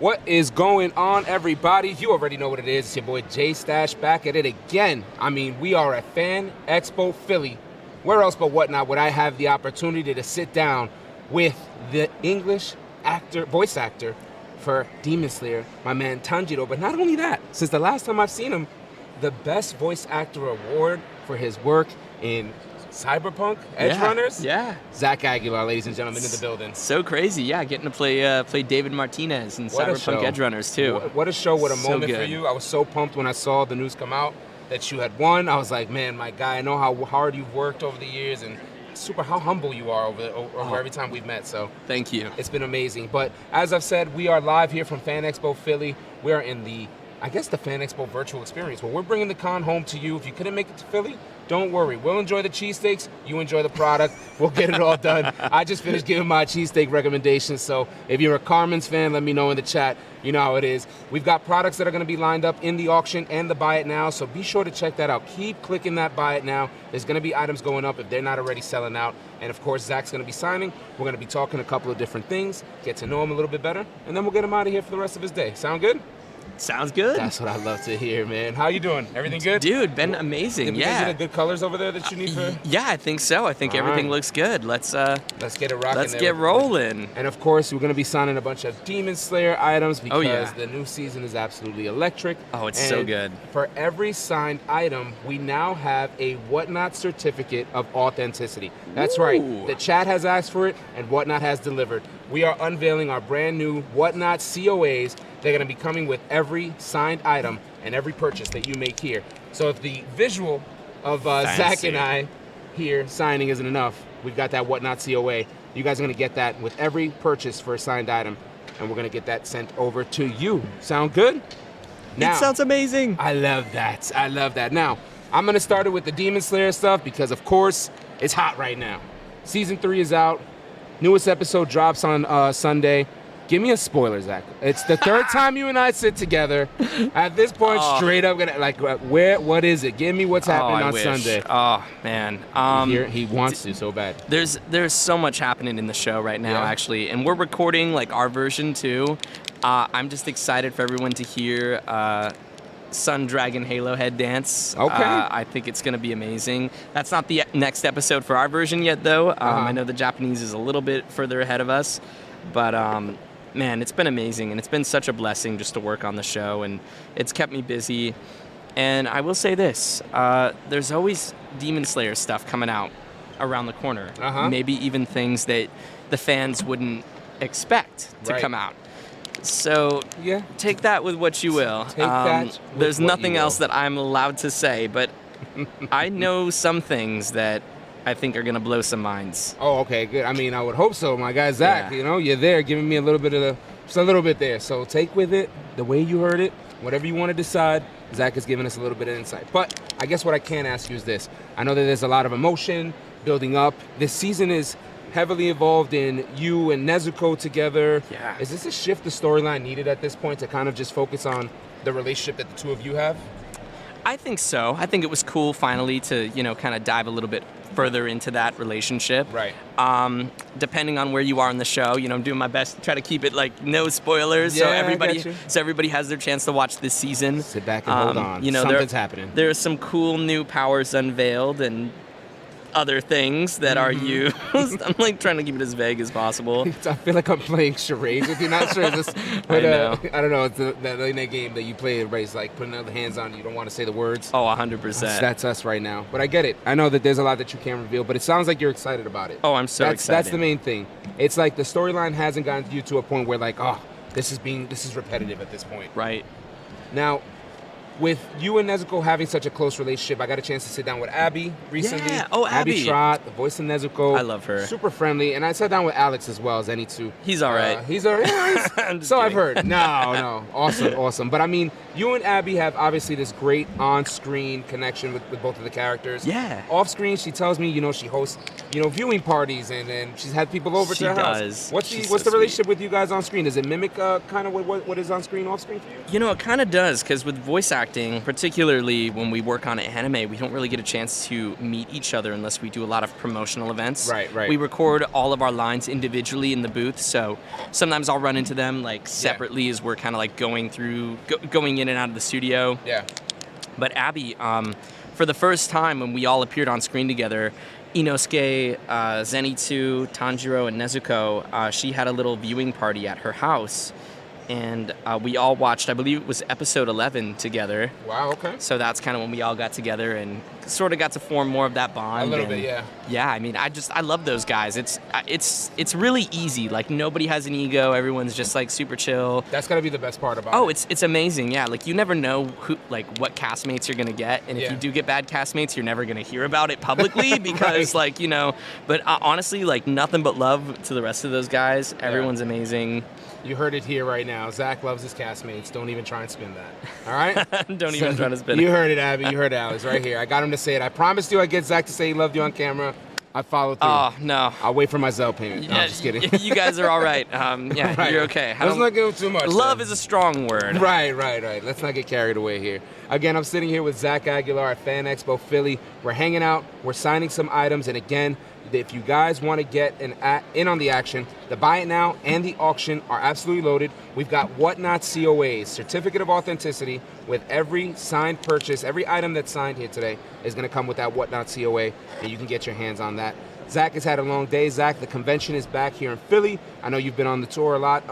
What is going on, everybody? You already know what it is. It's your boy J Stash back at it again. I mean, we are at Fan Expo Philly. Where else but whatnot would I have the opportunity to sit down with the English actor, voice actor for Demon Slayer, my man Tanjiro. But not only that, since the last time I've seen him, the Best Voice Actor Award for his work in Cyberpunk Edge Runners. Yeah. Zach Aguilar, ladies and gentlemen, in the building. So crazy, yeah. Getting to play David Martinez in Cyberpunk Edge Runners too. What a show! What a So moment good. for you. I was so pumped when I saw the news come out that you had won. I was like, man, my guy. I know how hard you've worked over the years and how humble you are over every time we've met. So thank you. It's been amazing. But as I've said, we are live here from Fan Expo Philly. We are in the Fan Expo virtual experience. Well, we're bringing the con home to you. If you couldn't make it to Philly, don't worry. We'll enjoy the cheesesteaks. You enjoy the product. We'll get it all done. I just finished giving my cheesesteak recommendations. So if you're a Carmen's fan, let me know in the chat. You know how it is. We've got products that are going to be lined up in the auction and the buy it now. So be sure to check that out. Keep clicking that buy it now. There's going to be items going up if they're not already selling out. And of course, Zach's going to be signing. We're going to be talking a couple of different things, get to know him a little bit better, and then we'll get him out of here for the rest of his day. Sound good? Sounds good. That's what I love to hear, man. How you doing? Everything good? Dude, been amazing. Is it good colors over there that you need for? Yeah, I think so. I think everything looks good. Let's get it rocking. Let's get rolling. And of course, we're going to be signing a bunch of Demon Slayer items because the new season is absolutely electric. Oh, it's so good. For every signed item, we now have a Whatnot certificate of authenticity. That's right. The chat has asked for it, and Whatnot has delivered. We are unveiling our brand new Whatnot COAs. They're going to be coming with every signed item and every purchase that you make here. So if the visual of Zach and I here signing isn't enough, we've got that Whatnot COA. You guys are going to get that with every purchase for a signed item, and we're going to get that sent over to you. Sound good? Now, it sounds amazing. I love that. I love that. Now, I'm going to start it with the Demon Slayer stuff because, of course, it's hot right now. Season 3 is out. Newest episode drops on Sunday. Give me a spoiler, Zach. It's the third time you and I sit together. At this point, straight up, what is it? Give me what's happening on Sunday. Oh, man. He wants to so bad. There's so much happening in the show right now, actually. And we're recording, our version, too. I'm just excited for everyone to hear Sun Dragon Halo Head dance. Okay. I think it's going to be amazing. That's not the next episode for our version yet, though. I know the Japanese is a little bit further ahead of us. But, man, it's been amazing, and it's been such a blessing just to work on the show, and it's kept me busy. And I will say this, there's always Demon Slayer stuff coming out around the corner. Maybe even things that the fans wouldn't expect to come out. So take that with what you will. There's nothing else that I'm allowed to say, but I know some things that I think are going to blow some minds. Oh, okay, good. I mean, I would hope so, my guy Zach. You know, you're there giving me a little bit just a little bit there. So take with it the way you heard it, whatever you want to decide. Zach is giving us a little bit of insight. But I guess what I can ask you is this. I know that there's a lot of emotion building up. This season is heavily involved in you and Nezuko together. Yeah. Is this a shift the storyline needed at this point to kind of just focus on the relationship that the two of you have? I think so. I think it was cool finally to, kind of dive a little bit further into that relationship. Right. Depending on where you are in the show, I'm doing my best to try to keep it no spoilers, so everybody has their chance to watch this season. Sit back and hold on. Something's happening. There are some cool new powers unveiled and other things that are used. I'm trying to keep it as vague as possible. I feel like I'm playing charades with you. Not sure this, but I know. I don't know. It's that game that you play. Everybody's putting the hands on you. You don't want to say the words. Oh, 100%. That's us right now. But I get it. I know that there's a lot that you can't reveal, but it sounds like you're excited about it. Oh, I'm so excited. That's the main thing. It's like the storyline hasn't gotten you to a point where this is repetitive at this point. Right. Now, with you and Nezuko having such a close relationship, I got a chance to sit down with Abby recently. Yeah. Oh, Abby. Abby Trott, the voice of Nezuko. I love her. Super friendly. And I sat down with Alex as well as any two. He's all right. He's all right. I'm just so kidding. I've heard. No. Awesome. But I mean, you and Abby have obviously this great on-screen connection with both of the characters. Yeah. Off-screen, she tells me, she hosts, viewing parties and she's had people over to her house. What's the relationship with you guys on screen? Does it mimic kind of what is on screen, off-screen for you? It kind of does, because with voice acting, interacting, particularly when we work on anime. We don't really get a chance to meet each other unless we do a lot of promotional events. Right. We record all of our lines individually in the booth, so sometimes I'll run into them like separately as we're kind of like going in and out of the studio. Yeah. But Abby, for the first time when we all appeared on screen together, Inosuke, Zenitsu, Tanjiro, and Nezuko, she had a little viewing party at her house. And we all watched, I believe it was episode 11 together. Wow, okay. So that's kind of when we all got together and sort of got to form more of that bond. A little bit, yeah. Yeah, I mean, I love those guys. It's really easy. Like, nobody has an ego. Everyone's just, like, super chill. That's got to be the best part about it. Oh, it's amazing, yeah. Like, you never know what castmates you're going to get. And if you do get bad castmates, you're never going to hear about it publicly because, like, you know. But honestly, like, nothing but love to the rest of those guys. Everyone's amazing. You heard it here right now. Zach loves his castmates. Don't even try and spin that. All right? Don't even try to spin it. You heard it, Abby. You heard it, Alex. Right here. I got him to say it. I promised you I'd get Zach to say he loved you on camera. I followed through. Oh, no. I'll wait for my Zelle payment. No, I'm just kidding. You guys are all right. Right. You're okay. Let's not go too much. Love is a strong word. Right. Let's not get carried away here. Again, I'm sitting here with Zach Aguilar at Fan Expo Philly. We're hanging out. We're signing some items. And again, if you guys want to get in on the action, the buy it now and the auction are absolutely loaded. We've got Whatnot COAs, certificate of authenticity, with every signed purchase. Every item that's signed here today is going to come with that Whatnot COA, and you can get your hands on that. Zach has had a long day. Zach, the convention is back here in Philly. I know you've been on the tour a lot.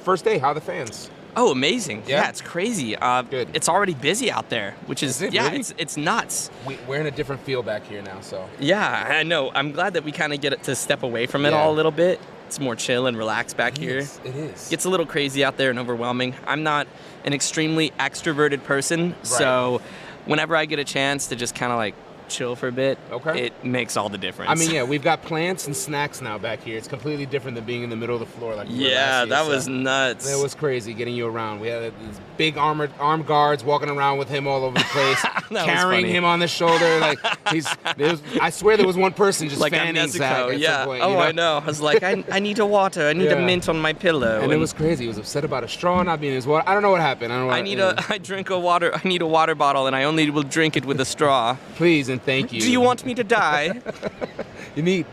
First day, how are the fans? Oh, amazing. Yeah, it's crazy. Good. It's already busy out there, which is it really? it's nuts. We're in a different feel back here now, so. Yeah, I know. I'm glad that we kind of get it to step away from it all a little bit. It's more chill and relaxed back here. It is. Gets a little crazy out there and overwhelming. I'm not an extremely extroverted person, so whenever I get a chance to just kind of like chill for a bit, it makes all the difference. I mean, we've got plants and snacks now back here. It's completely different than being in the middle of the floor like we were last year, that was nuts. It was crazy getting you around. We had these big armed guards walking around with him all over the place, carrying him on the shoulder. Like I swear there was one person just like fanning Zach at some point. I know. I was like, I need a water. I need a mint on my pillow. And it was crazy. He was upset about a straw not being in his water. I don't know what happened. I need a water bottle, and I only will drink it with a straw. Please and thank you. Do you want me to die?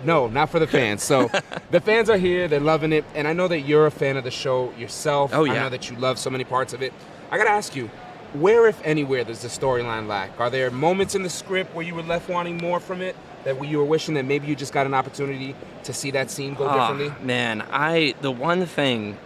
No, not for the fans. So the fans are here. They're loving it. And I know that you're a fan of the show yourself. Oh, yeah. I know that you love so many parts of it. I got to ask you, where, if anywhere, does the storyline lack? Are there moments in the script where you were left wanting more from it? That you were wishing that maybe you just got an opportunity to see that scene go differently? Man, the one thing,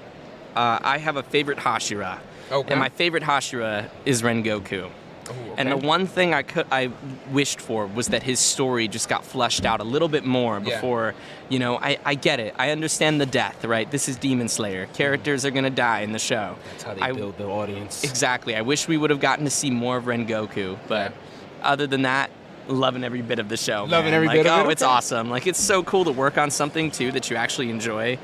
I have a favorite Hashira. Okay. And my favorite Hashira is Rengoku. Ooh, okay. And the one thing I wished for was that his story just got fleshed out a little bit more before, I get it. I understand the death, right? This is Demon Slayer. Characters are going to die in the show. That's how they build the audience. Exactly. I wish we would have gotten to see more of Rengoku. But other than that, loving every bit of the show. Loving every bit of it? Oh, it's awesome. Like, it's so cool to work on something, too, that you actually enjoy.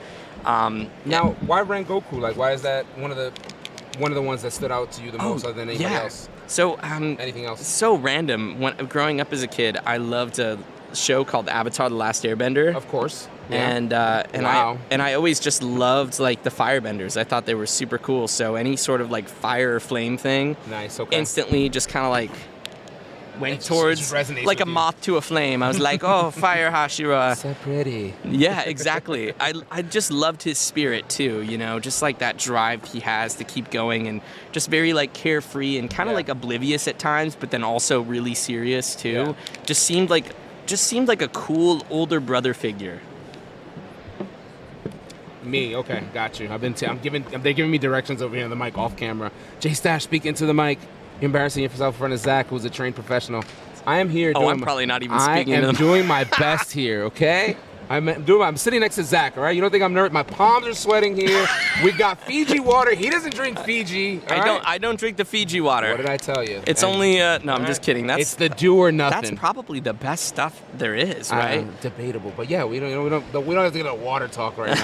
Now, why Rengoku? Like, why is that one of the ones that stood out to you the most other than anybody else? So, anything else? So random. When growing up as a kid, I loved a show called Avatar: The Last Airbender. Of course. Yeah. And I always just loved like the firebenders. I thought they were super cool. So any sort of like fire or flame thing, nice. Okay. Instantly just kind of like went towards like a moth to a flame. I was like, oh, fire Hashira. So pretty. Yeah, exactly. I just loved his spirit too, just like that drive he has to keep going and just very like carefree and kind of like oblivious at times, but then also really serious too. Yeah. Just seemed like a cool older brother figure. Me, okay, got you. They're giving me directions over here on the mic off camera. Jay Stash speaking to the mic. You're embarrassing yourself in front of Zach, who's a trained professional. I am here I'm probably not even speaking to them. I am doing my best here, okay? I'm sitting next to Zach, all right? You don't think I'm nervous? My palms are sweating here. We've got Fiji water. He doesn't drink Fiji. I don't drink the Fiji water. What did I tell you? It's only no, I'm just kidding. It's the do or nothing. That's probably the best stuff there is, right? Debatable, but yeah, we don't have to get a water talk right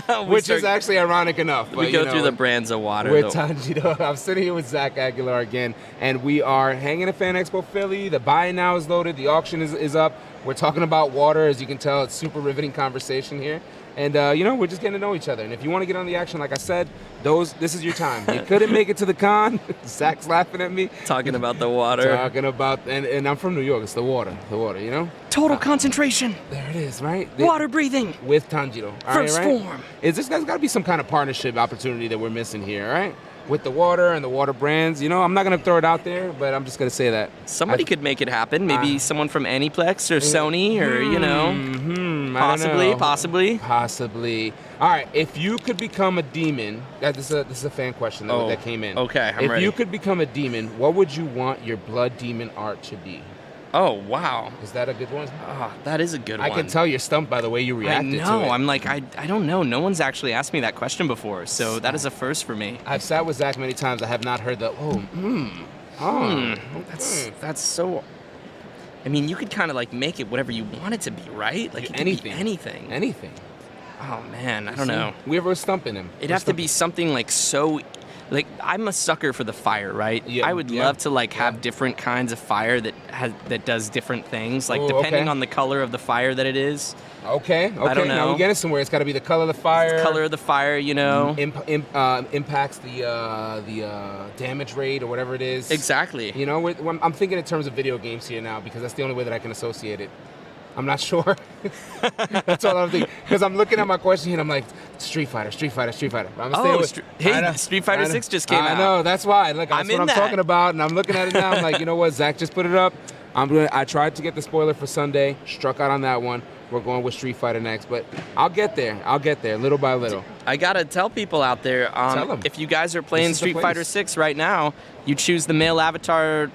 now, which is actually ironic enough. We go through the brands of water. We're Tanjiro. I'm sitting here with Zach Aguilar again, and we are hanging at Fan Expo Philly. The buy now is loaded. The auction is up. We're talking about water. As you can tell, it's super riveting conversation here. And, we're just getting to know each other. And if you want to get on the action, like I said, this is your time. You couldn't make it to the con. Zach's laughing at me. Talking about the water. And I'm from New York. It's the water, Total concentration. There it is, right? Water breathing. With Tanjiro. First form. There's got to be some kind of partnership opportunity that we're missing here, right? With the water and the water brands. I'm not going to throw it out there, but I'm just going to say that. Somebody could make it happen. Maybe someone from Aniplex or Sony or, Possibly. All right, if you could become a demon, this is a fan question that came in. Okay, I'm ready. If you could become a demon, what would you want your blood demon art to be? Oh, wow. Is that a good one? Oh, that is a good one. I can tell you're stumped by the way you reacted to it. I know. I'm like, I don't know. No one's actually asked me that question before, so that is a first for me. I've sat with Zach many times. I have not heard the, That's so... I mean, you could kind of like make it whatever you want it to be, right? Like it anything. Could be anything. Anything. Oh, man. I don't know. We ever stumping him. It'd have to be something like so... Like, I'm a sucker for the fire, right? Yeah, I would love to have different kinds of fire that does different things, like depending on the color of the fire that it is. Okay. I don't know. Now we're getting somewhere. It's got to be the color of the fire. The color of the fire, impacts the damage rate or whatever it is. Exactly. I'm thinking in terms of video games here now because that's the only way that I can associate it. I'm not sure. That's all I'm thinking. Because I'm looking at my question here and I'm like, Street Fighter. I'm going to stay with Street Fighter 6 just came out. I know, that's why. Look, that's what I'm talking about. And I'm looking at it now. I'm like, you know what? Zach just put it up. I tried to get the spoiler for Sunday. Struck out on that one. We're going with Street Fighter next. But I'll get there, little by little. I got to tell people out there, if you guys are playing Street Fighter 6 right now, you choose the male avatar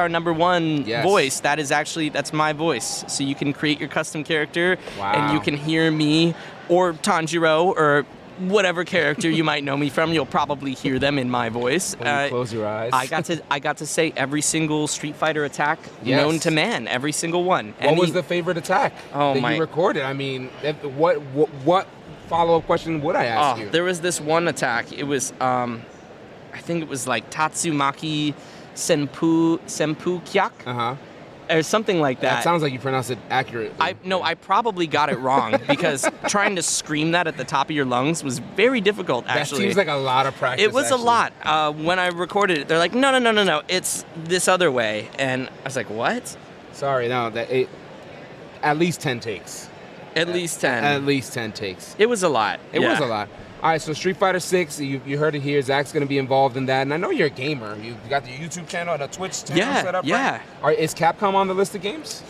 number 1 voice. That's my voice. So you can create your custom character, and you can hear me or Tanjiro or whatever character you might know me from. You'll probably hear them in my voice. When you close your eyes. I got to say every single Street Fighter attack known to man, every single one. What was the favorite attack that you recorded? I mean, what follow-up question would I ask you? There was this one attack. It was, I think it was like Tatsumaki Senpu Kyak. Or something like that. That sounds like you pronounced it accurately. I probably got it wrong because trying to scream that at the top of your lungs was very difficult, actually. That seems like a lot of practice, It was a lot. When I recorded it, they're like, no, it's this other way. And I was like, what? Sorry, no, at least 10 takes. At least 10. At least 10 takes. It was a lot. It was a lot. All right, so Street Fighter 6, you heard it here. Zach's going to be involved in that. And I know you're a gamer. You got the YouTube channel and a Twitch channel set up, right? All right, is Capcom on the list of games?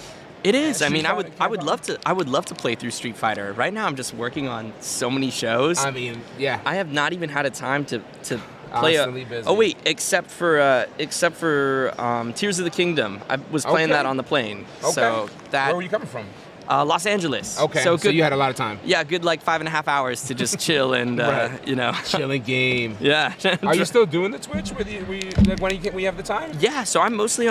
It is. I mean, I would love to play through Street Fighter. Right now I'm just working on so many shows. I mean, yeah. I have not even had a time to play busy. Oh wait, except for Tears of the Kingdom. I was playing that on the plane. Okay. So Where were you coming from? Los Angeles. Okay, so you had a lot of time. Yeah, good 5.5 hours to just chill and, Chilling game. Yeah. Are you still doing the Twitch when you have the time? Yeah, so I'm mostly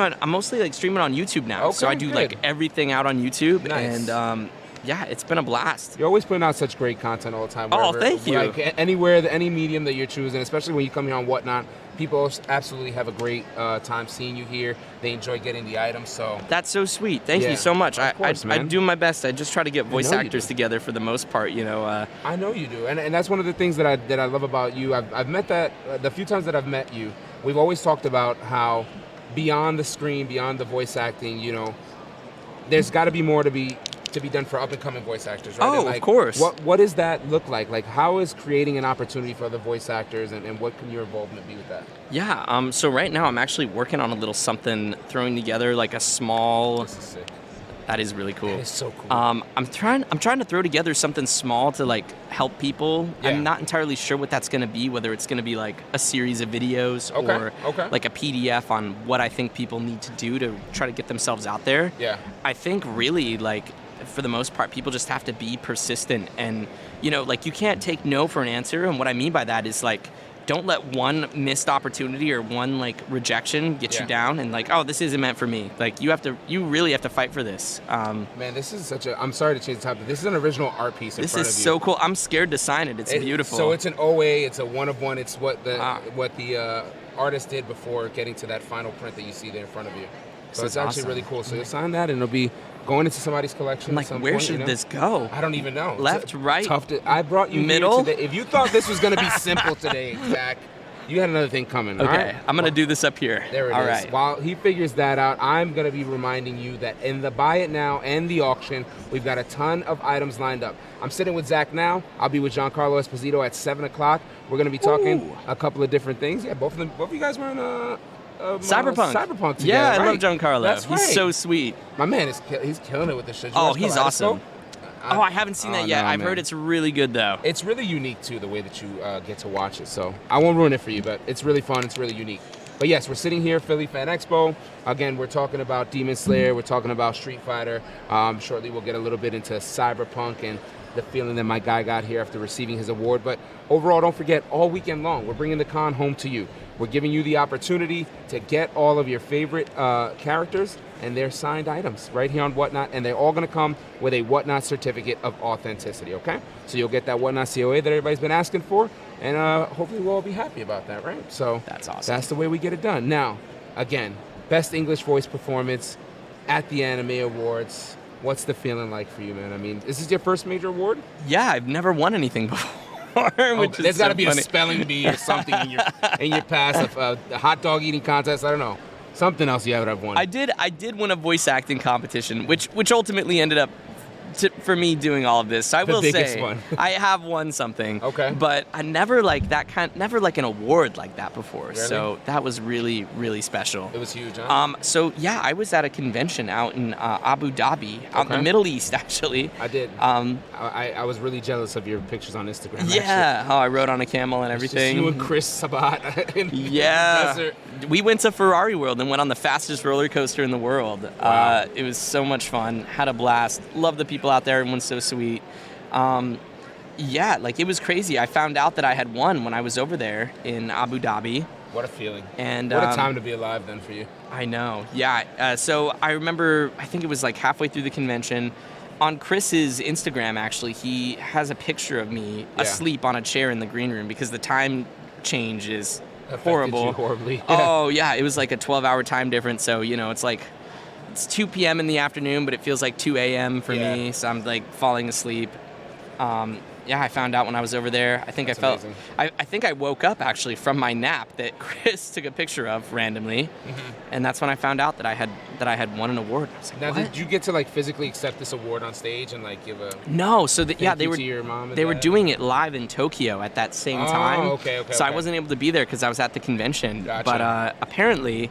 streaming on YouTube now. Okay, so I do everything out on YouTube. Nice. And it's been a blast. You're always putting out such great content all the time. Thank you. Anywhere, any medium that you're choosing, especially when you come here on Whatnot, people absolutely have a great time seeing you here. They enjoy getting the items. So that's so sweet. Thank you so much. Of course, I do my best. I just try to get voice actors together for the most part. I know you do, and that's one of the things that I love about you. I've met that the few times that I've met you. We've always talked about how beyond the screen, beyond the voice acting, there's got to be more to be done for up-and-coming voice actors, right? Oh, of course. What does that look like? Like, how is creating an opportunity for other voice actors, and what can your involvement be with that? Yeah, so right now I'm actually working on a little something, throwing together like a small... This is sick. That is really cool. That is so cool. I'm trying to throw together something small to help people. Yeah. I'm not entirely sure what that's going to be, whether it's going to be like a series of videos or like a PDF on what I think people need to do to try to get themselves out there. Yeah. I think really for the most part, people just have to be persistent and, you can't take no for an answer. And what I mean by that is don't let one missed opportunity or one rejection get you down and this isn't meant for me. You really have to fight for this. Man, this is I'm sorry to change the topic. This is an original art piece in front of you. This is so cool. I'm scared to sign it. It's beautiful. So it's an OA. It's a one of one. It's what the artist did before getting to that final print that you see there in front of you. So it's actually really cool. So you'll sign that and it'll be going into somebody's collection. I'm like, at some where point, should this go? I don't even know. Left, right, tough to. I brought you middle. here today. If you thought this was going to be simple today, Zach, you had another thing coming. Okay, all right? I'm gonna do this up here. There it is. Right. While he figures that out, I'm going to be reminding you that in the Buy It Now and the auction, we've got a ton of items lined up. I'm sitting with Zach now. I'll be with Giancarlo Esposito at 7 o'clock. We're going to be talking a couple of different things. Yeah, both of you guys wearing Cyberpunk together, Yeah, I right? love Giancarlo. That's right. He's so sweet. My man he's killing it with this shit. Oh, he's awesome. I haven't seen that yet. No, I've man. heard it's really good, though. It's really unique, too, the way that you get to watch it. So I won't ruin it for you, but it's really fun. It's really unique. But yes, we're sitting here, Philly Fan Expo. Again, we're talking about Demon Slayer. We're talking about Street Fighter. Shortly, we'll get a little bit into Cyberpunk and the feeling that my guy got here after receiving his award. But overall, don't forget, all weekend long, we're bringing the con home to you. We're giving you the opportunity to get all of your favorite characters and their signed items right here on Whatnot, and they're all going to come with a Whatnot certificate of authenticity, okay? So you'll get that Whatnot COA that everybody's been asking for, and hopefully we'll all be happy about that, right? So that's awesome. That's the way we get it done. Now, again, best English voice performance at the Anime Awards. What's the feeling like for you, man? I mean, is this your first major award? Yeah, I've never won anything before. There's got to be a spelling bee or something in your past, a hot dog eating contest. I don't know, something else you have won. I did win a voice acting competition, which ultimately ended up for me doing all of this. So I will say one. I have won something. Okay. But I never never like an award like that before. Really? So that was really, really special. It was huge, huh? So yeah, I was at a convention out in Abu Dhabi, out in the Middle East, actually. I did. I was really jealous of your pictures on Instagram. Yeah. Oh, I rode on a camel and everything. Just you and Chris Sabat. Yeah. The desert. We went to Ferrari World and went on the fastest roller coaster in the world. Wow. It was so much fun. Had a blast. Love the people out there. Everyone's so sweet. Yeah, like it was crazy. I found out that I had won when I was over there in Abu Dhabi. What a feeling. And what a time to be alive then for you. I know. Yeah. So I remember, I think it was like halfway through the convention. On Chris's Instagram, actually, he has a picture of me asleep on a chair in the green room because the time change is horrible. You horribly. Yeah. Oh, yeah. It was like a 12-hour time difference. So, it's 2 p.m. in the afternoon, but it feels like 2 a.m. for me. So I'm like falling asleep. I found out when I was over there. I think I think I woke up actually from my nap that Chris took a picture of randomly, and that's when I found out that I had won an award. I was like, now, what? did you get to like physically accept this award on stage and like give a? No. So they were to your mom and they were dad? doing it live in Tokyo at that same time. Okay. So I wasn't able to be there because I was at the convention. Gotcha. But apparently,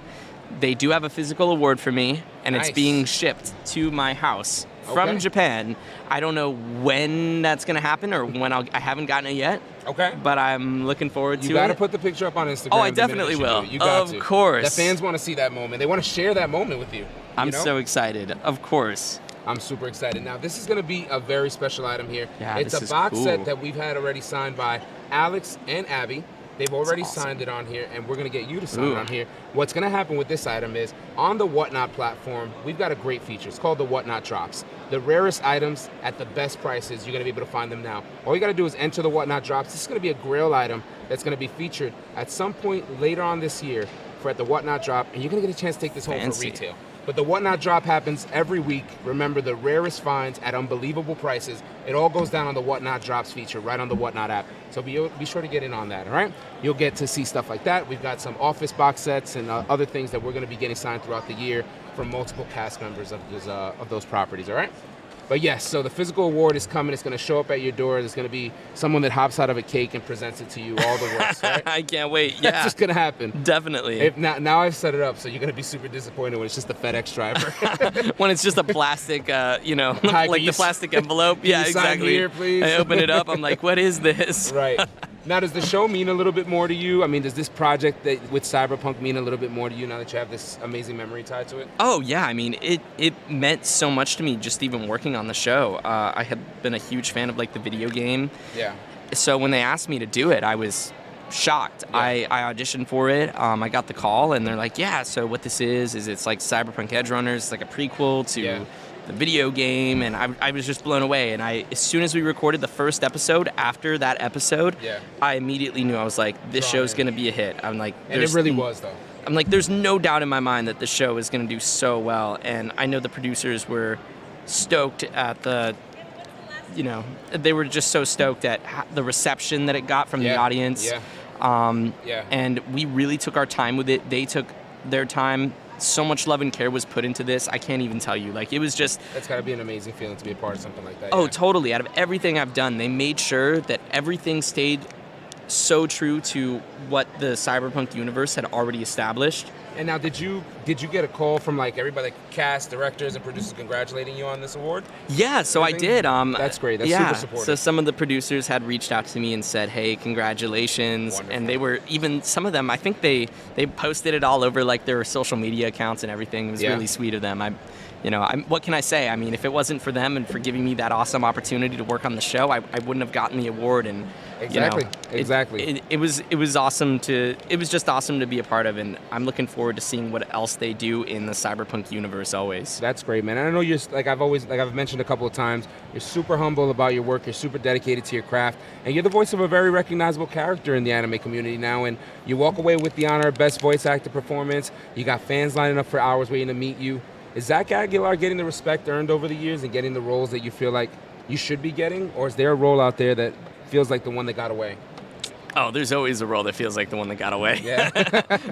they do have a physical award for me, and it's being shipped to my house from Japan. I don't know when that's going to happen or when I haven't gotten it yet. Okay. But I'm looking forward to it. You got to put the picture up on Instagram. Oh, I definitely will. You got to. Of course. The fans want to see that moment. They want to share that moment with you. I'm so excited. Of course. I'm super excited. Now, this is going to be a very special item here. Yeah, it's a box set that we've had already signed by Alex and Abby. They've already signed it on here, and we're going to get you to sign it on here. What's going to happen with this item is, on the Whatnot platform, we've got a great feature. It's called the Whatnot Drops. The rarest items at the best prices, you're going to be able to find them now. All you got to do is enter the Whatnot Drops. This is going to be a Grail item that's going to be featured at some point later on this year at the Whatnot Drop, and you're going to get a chance to take this home for retail. But the Whatnot Drop happens every week. Remember, the rarest finds at unbelievable prices. It all goes down on the Whatnot Drops feature right on the Whatnot app. So be sure to get in on that, all right? You'll get to see stuff like that. We've got some Office box sets and other things that we're going to be getting signed throughout the year from multiple cast members of those properties, all right? But yes, so the physical award is coming. It's going to show up at your door. There's going to be someone that hops out of a cake and presents it to you, all the works, right? I can't wait. Yeah. That's just going to happen. Definitely. Now I've set it up, so you're going to be super disappointed when it's just a FedEx driver. When it's just a plastic, like the plastic envelope. Yeah, sign exactly. here, please? I open it up. I'm like, what is this? Right. Now, does the show mean a little bit more to you? I mean, does this project with Cyberpunk mean a little bit more to you now that you have this amazing memory tied to it? Oh, yeah. I mean, it meant so much to me just even working on the show. I had been a huge fan of, like, the video game. Yeah. So when they asked me to do it, I was shocked. Yeah. I auditioned for it. I got the call, and they're like, yeah, so what this is it's like Cyberpunk Edge Runners. It's like a prequel to the video game, and I was just blown away. And as soon as we recorded the first episode, after that episode, I immediately knew. I was like, this show's going to be a hit. I'm like, and it really was, though. I'm like, there's no doubt in my mind that the show is going to do so well. And I know the producers were stoked at the, they were just so stoked at the reception that it got from the audience. And we really took our time with it. They took their time. So much love and care was put into this. I can't even tell you. Like, it was just... That's got to be an amazing feeling to be a part of something like that. Oh, totally. Out of everything I've done, they made sure that everything stayed so true to what the cyberpunk universe had already established. And now, did you get a call from like everybody, like cast, directors, and producers congratulating you on this award? Yeah, so I did. That's great. That's super supportive. So some of the producers had reached out to me and said, "Hey, congratulations!" Wonderful. And they were even some of them. I think they posted it all over like their social media accounts and everything. It was really sweet of them. What can I say? I mean, if it wasn't for them and for giving me that awesome opportunity to work on the show, I wouldn't have gotten the award. And exactly. It was awesome to. It was just awesome to be a part of, and I'm looking forward to seeing what else they do in the cyberpunk universe. Always. That's great, man. And I know you're I've mentioned a couple of times. You're super humble about your work. You're super dedicated to your craft, and you're the voice of a very recognizable character in the anime community now. And you walk away with the honor of best voice actor performance. You got fans lining up for hours waiting to meet you. Is Zach Aguilar getting the respect earned over the years and getting the roles that you feel like you should be getting? Or is there a role out there that feels like the one that got away? Oh, there's always a role that feels like the one that got away. Yeah.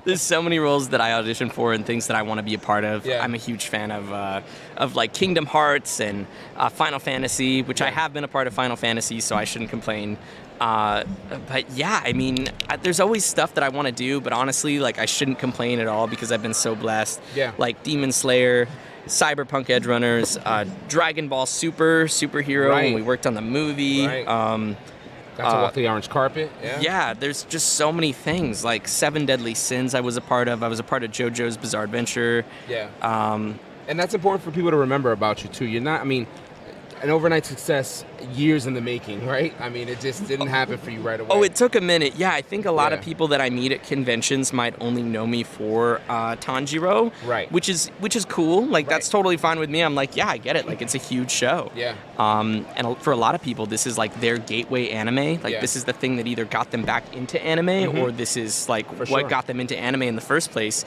There's so many roles that I audition for and things that I want to be a part of. Yeah. I'm a huge fan of like Kingdom Hearts and Final Fantasy, which I have been a part of Final Fantasy, so I shouldn't complain. But yeah, I mean, there's always stuff that I want to do, but honestly, like, I shouldn't complain at all because I've been so blessed. Yeah. Like Demon Slayer, Cyberpunk Edge Runners, Dragon Ball Superhero, when we worked on the movie. Right. Got to walk the orange carpet. Yeah, there's just so many things. Like 7 Deadly Sins I was a part of. I was a part of JoJo's Bizarre Adventure. Yeah. And that's important for people to remember about you, too. You're not, I mean, an overnight success, years in the making, right? I mean, it just didn't happen for you right away. Oh, it took a minute. Yeah, I think a lot of people that I meet at conventions might only know me for Tanjiro, right? Which is cool. Like, that's totally fine with me. I'm like, yeah, I get it. Like, it's a huge show. Yeah. And for a lot of people, this is like their gateway anime. Like, this is the thing that either got them back into anime, or this is like what got them into anime in the first place.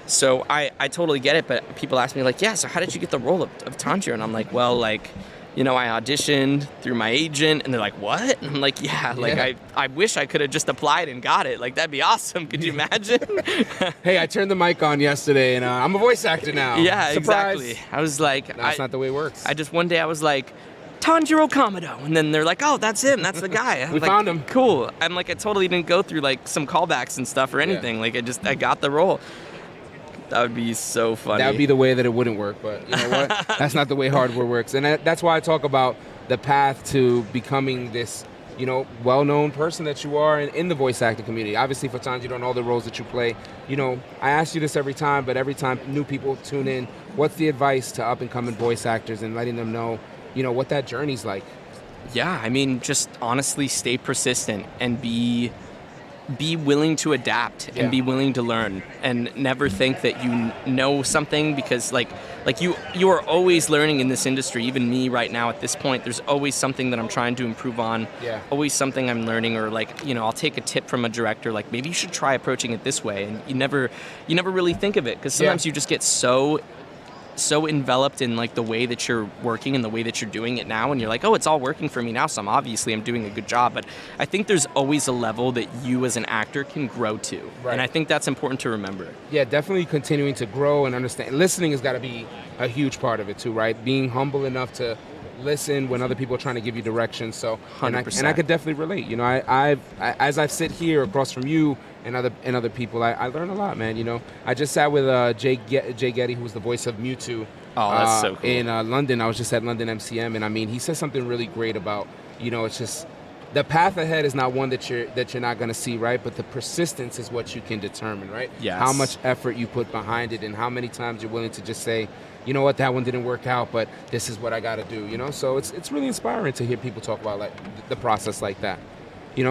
So I totally get it. But people ask me like, yeah, so how did you get the role of Tanjiro? And I'm like, well, like, I auditioned through my agent, and they're like, what? And I'm like, like, I wish I could have just applied and got it. Like, that'd be awesome. Could you imagine? Hey, I turned the mic on yesterday, and I'm a voice actor now. Yeah, Surprise. exactly. I was like... That's not the way it works. One day I was like, Tanjiro Kamado. And then they're like, oh, that's him. That's the guy. We found him. Cool. I'm like, I totally didn't go through, like, some callbacks and stuff or anything. Like, I got the role. That would be so funny. That would be the way that it wouldn't work, but you know what? That's not the way hardware works. And that's why I talk about the path to becoming this, well-known person that you are in the voice acting community. Obviously, for Tanjiro and all the roles that you play, I ask you this every time, but every time new people tune in, what's the advice to up-and-coming voice actors and letting them know, what that journey's like? Yeah, I mean, just honestly stay persistent and be willing to adapt and be willing to learn, and never think that you know something, because like you are always learning in this industry. Even me right now at this point, there's always something that I'm trying to improve on. Always something I'm learning, or like, I'll take a tip from a director, like, maybe you should try approaching it this way, and you never really think of it, because sometimes you just get so enveloped in like the way that you're working and the way that you're doing it now, and you're like, oh, it's all working for me now, so I'm doing a good job. But I think there's always a level that you as an actor can grow to, and I think that's important to remember. Yeah, definitely continuing to grow and understand. Listening has got to be a huge part of it too, right? Being humble enough to listen when other people are trying to give you direction. So 100%. And I could definitely relate. As I sit here across from you and other people, I learn a lot, man. I just sat with Jay Getty, who's the voice of Mewtwo. Oh, that's so cool. In London. I was just at London MCM, and I mean, he said something really great about, it's just the path ahead is not one that you're not going to see, right? But the persistence is what you can determine, right? Yes. How much effort you put behind it, and how many times you're willing to just say, you know what, that one didn't work out, but this is what I got to do, So it's really inspiring to hear people talk about like the process like that,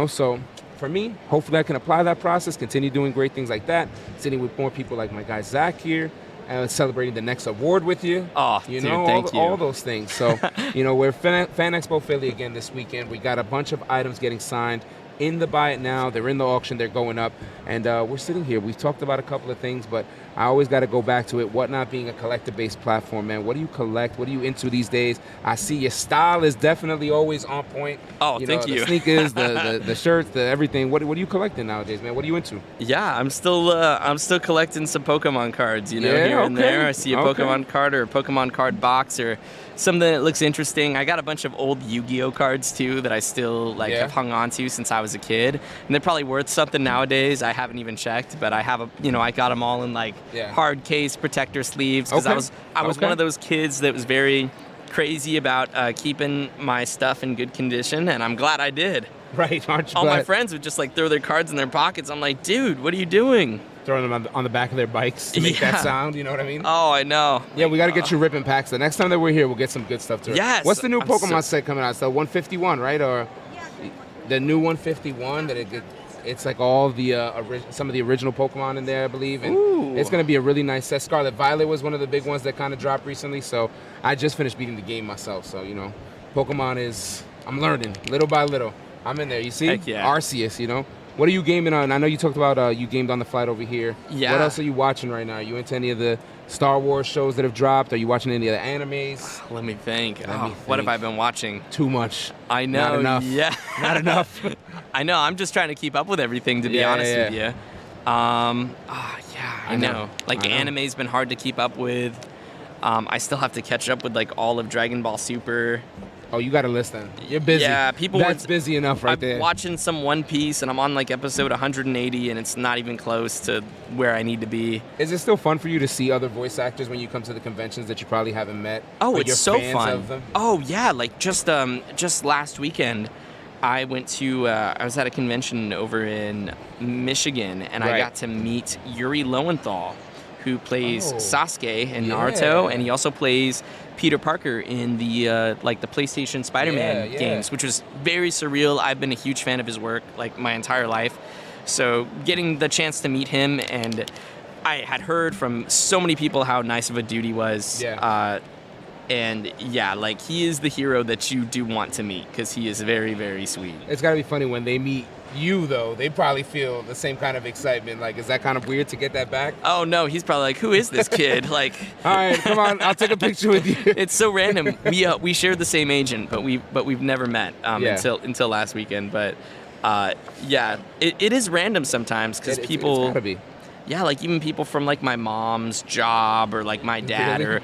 So for me, hopefully I can apply that process, continue doing great things like that, sitting with more people like my guy Zach here, and celebrating the next award with you. Oh, dude, thank you. All those things. So, we're Fan Expo Philly again this weekend. We got a bunch of items getting signed. in the buy it now. They're in the auction. They're going up. And we're sitting here. We've talked about a couple of things, but I always got to go back to it. Whatnot being a collector-based platform, man. What do you collect? What are you into these days? I see your style is definitely always on point. Oh, thank you. The sneakers, the shirts, the everything. What are you collecting nowadays, man? What are you into? Yeah, I'm still collecting some Pokemon cards, here and there. I see a Pokemon card or a Pokemon card box or something that looks interesting. I got a bunch of old Yu-Gi-Oh cards too that I still have hung on to since I was a kid, and they're probably worth something nowadays. I haven't even checked, but I have I got them all in hard case protector sleeves because I was one of those kids that was very crazy about keeping my stuff in good condition, and I'm glad I did. Right, aren't you all glad? My friends would just throw their cards in their pockets. I'm like, dude, what are you doing? Throwing them on the back of their bikes to make that sound, you know what I mean? Oh, I know. Yeah, we got to get you ripping packs. The next time that we're here, we'll get some good stuff to it. Yes. What's the new Pokemon set coming out? It's the 151, right? Or the new 151 that it's like all the some of the original Pokemon in there, I believe. And it's going to be a really nice set. Scarlet Violet was one of the big ones that kind of dropped recently. So I just finished beating the game myself. So, Pokemon I'm learning little by little. I'm in there. You see? Heck yeah. Arceus, What are you gaming on? I know you talked about you gamed on the flight over here. Yeah. What else are you watching right now? Are you into any of the Star Wars shows that have dropped? Are you watching any of the animes? Let me think. What have I been watching? Too much. I know. Not enough. Yeah. Not enough. I know. I'm just trying to keep up with everything, to be honest with you. I know. Anime's been hard to keep up with. I still have to catch up with all of Dragon Ball Super. Oh, you got a list then. You're busy. Yeah, That's busy enough right there. I'm watching some One Piece, and I'm on episode 180, and it's not even close to where I need to be. Is it still fun for you to see other voice actors when you come to the conventions that you probably haven't met? Oh, Are it's you so fans fun. Of them? Oh yeah, just last weekend, I went to I was at a convention over in Michigan, and I got to meet Yuri Lowenthal, who plays Sasuke in Naruto, and he also plays Peter Parker in the the PlayStation Spider-Man games, which was very surreal. I've been a huge fan of his work my entire life. So getting the chance to meet him, and I had heard from so many people how nice of a dude he was. He is the hero that you do want to meet because he is very, very sweet. It's got to be funny when they meet you, though. They probably feel the same kind of excitement. Is that kind of weird to get that back? Oh, no. He's probably who is this kid? All right, come on. I'll take a picture with you. It's so random. We share the same agent, but we've never met until last weekend. But, it is random sometimes because people... It's gotta be. Yeah, even people from my mom's job or my dad or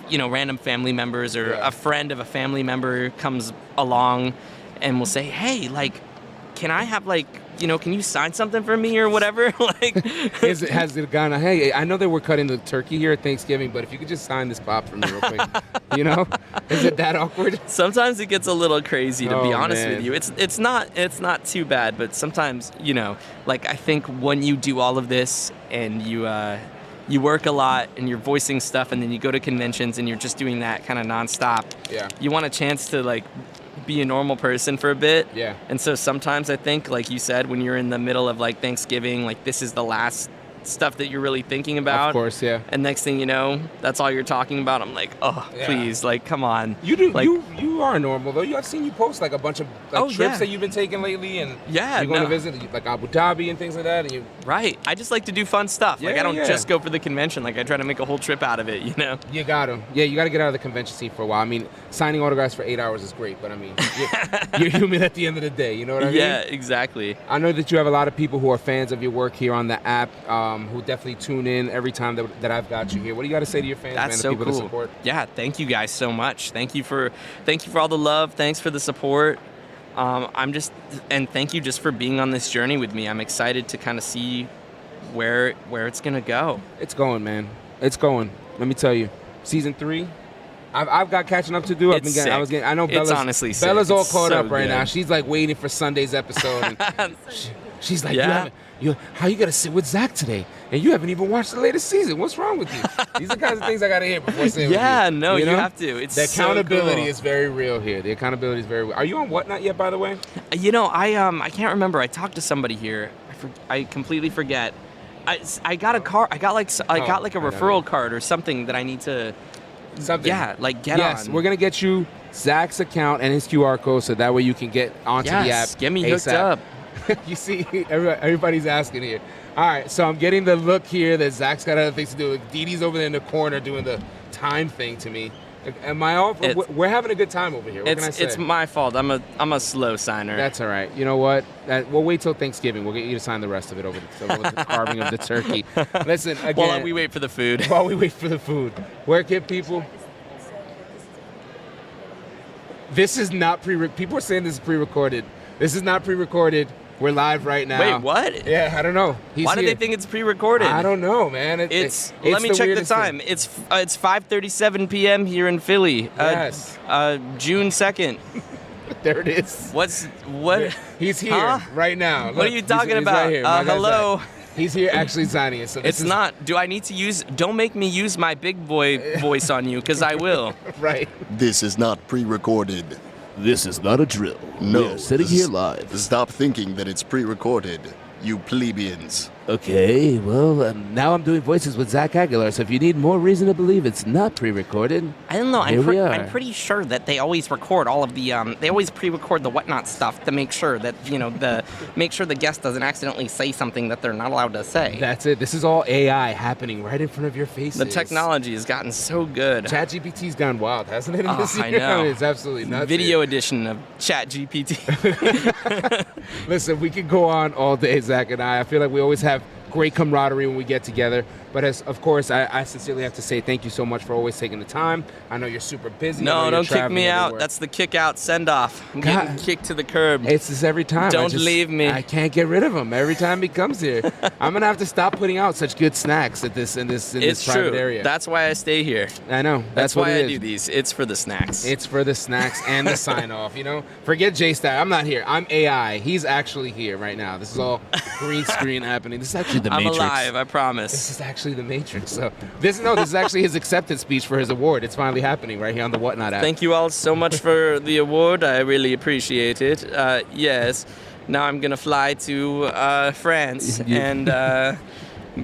random family members or a friend of a family member comes along and will say, hey, can I have can you sign something for me or whatever? Has it gone? Hey, I know that we're cutting the turkey here at Thanksgiving, but if you could just sign this pop for me real quick, is it that awkward? Sometimes it gets a little crazy, to be honest man. with you. It's not too bad, but sometimes I think when you do all of this and you work a lot and you're voicing stuff, and then you go to conventions and you're just doing that kind of nonstop. Yeah. You want a chance to be a normal person for a bit. Yeah. And so sometimes I think, like you said, when you're in the middle of Thanksgiving, this is the last stuff that you're really thinking about. Of course, yeah. And next thing you know, that's all you're talking about. I'm like, please, come on. You do. You are normal though. I've seen you post a bunch of trips that you've been taking lately, and you're going to visit Abu Dhabi and things like that. And Right. I just like to do fun stuff. Yeah, I don't just go for the convention. I try to make a whole trip out of it. You got to. Yeah, you got to get out of the convention scene for a while. I mean, signing autographs for 8 hours is great, but I mean, you're human at the end of the day. You know what I mean? Yeah, exactly. I know that you have a lot of people who are fans of your work here on the app, who definitely tune in every time that I've got you here. What do you got to say to your fans, That's man, so the people cool. that support? Yeah, thank you guys so much. Thank you for all the love. Thanks for the support. And thank you just for being on this journey with me. I'm excited to kind of see where it's gonna go. It's going, man. It's going. Let me tell you, season 3. I've got catching up to do. I know Bella's, honestly sick. Bella's all It's caught so up right good. now. She's waiting for Sunday's episode. And she's like, how you got to sit with Zach today? And you haven't even watched the latest season. What's wrong with you? These are the kinds of things I got to hear before saying with you. No, you have to. It's the accountability so cool. is very real here. The accountability is very real. Are you on Whatnot yet, by the way? I can't remember. I talked to somebody here. I completely forget. I got a car. I got a referral card or something that I need to. Something. Yeah, get on. Yes, we're gonna get you Zach's account and his QR code, so that way you can get onto the app. Get me ASAP. hooked up. You see, everybody's asking here. All right, so I'm getting the look here that Zach's got other things to do. Like Dee Dee's over there in the corner doing the time thing to me. Am I off? We're having a good time over here. What can I say? It's my fault. I'm a slow signer. That's all right. You know what? We'll wait till Thanksgiving. We'll get you to sign the rest of it over the carving of the turkey. Listen, again. While we wait for the food. While we wait for the food. Where can people... This is not people are saying this is pre-recorded. This is not pre-recorded. We're live right now. Wait, what? Yeah, I don't know. Why do they think it's pre-recorded? I don't know, man. Let me check the time. Thing. It's 5:37 p.m. here in Philly. Yes. June 2nd. There it is. What? He's here right now. Look, what are you talking about? Right here. Hello. He's here actually signing it. So it's not. Do I need to use? Don't make me use my big boy voice on you, because I will. Right. This is not pre-recorded. This is not a drill. No, We're sitting here live. Stop thinking that it's pre-recorded, you plebeians. Okay, well, now I'm doing voices with Zach Aguilar, so if you need more reason to believe it's not pre-recorded, I don't know. we are. I'm pretty sure that they always record all of the. They always pre-record the whatnot stuff to make sure that make sure the guest doesn't accidentally say something that they're not allowed to say. That's it. This is all AI happening right in front of your faces. The technology has gotten so good. ChatGPT's gone wild, hasn't it? In this year? I know. It's absolutely nuts. Video edition of ChatGPT. Listen, we could go on all day, Zach and I. I feel like we always have great camaraderie when we get together. But of course, I sincerely have to say thank you so much for always taking the time. I know you're super busy. No, don't kick me out. That's the kick out send off. I'm getting kicked to the curb. It's this every time. Don't leave me. I can't get rid of him every time he comes here. I'm gonna have to stop putting out such good snacks at this private area. That's why I stay here. I know. That's what why it I is. do these. It's for the snacks. It's for the snacks and the sign off. Forget J-Stat. I'm not here. I'm AI. He's actually here right now. This is all green screen happening. This is actually the Matrix. I'm alive. I promise. This is actually the Matrix. So this is actually his acceptance speech for his award. It's finally happening right here on the Whatnot app. Thank you all so much for the award. I really appreciate it. Yes. Now I'm gonna fly to France and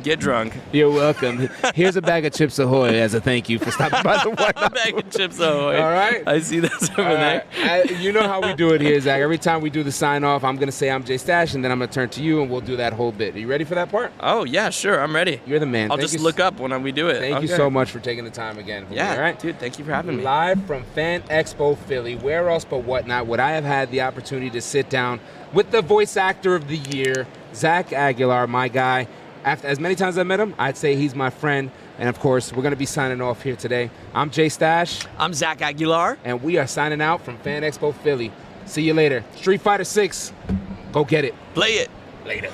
get drunk. You're welcome. Here's a bag of Chips Ahoy as a thank you for stopping by the Whatnot. A bag of Chips Ahoy. All right. I see that's over there. You know how we do it here, Zach. Every time we do the sign off, I'm gonna say I'm Jay Stash, and then I'm gonna turn to you, and we'll do that whole bit. Are you ready for that part? Oh yeah, sure. I'm ready. You're the man. I'll just look up when we do it. Thank you so much for taking the time again. Yeah, all right, dude. Thank you for having me. Live from Fan Expo Philly. Where else but Whatnot would I have had the opportunity to sit down with the voice actor of the year, Zach Aguilar, my guy. After as many times as I met him, I'd say he's my friend. And of course, we're going to be signing off here today. I'm Jay Stash. I'm Zach Aguilar. And we are signing out from Fan Expo Philly. See you later. Street Fighter 6. Go get it. Play it. Later.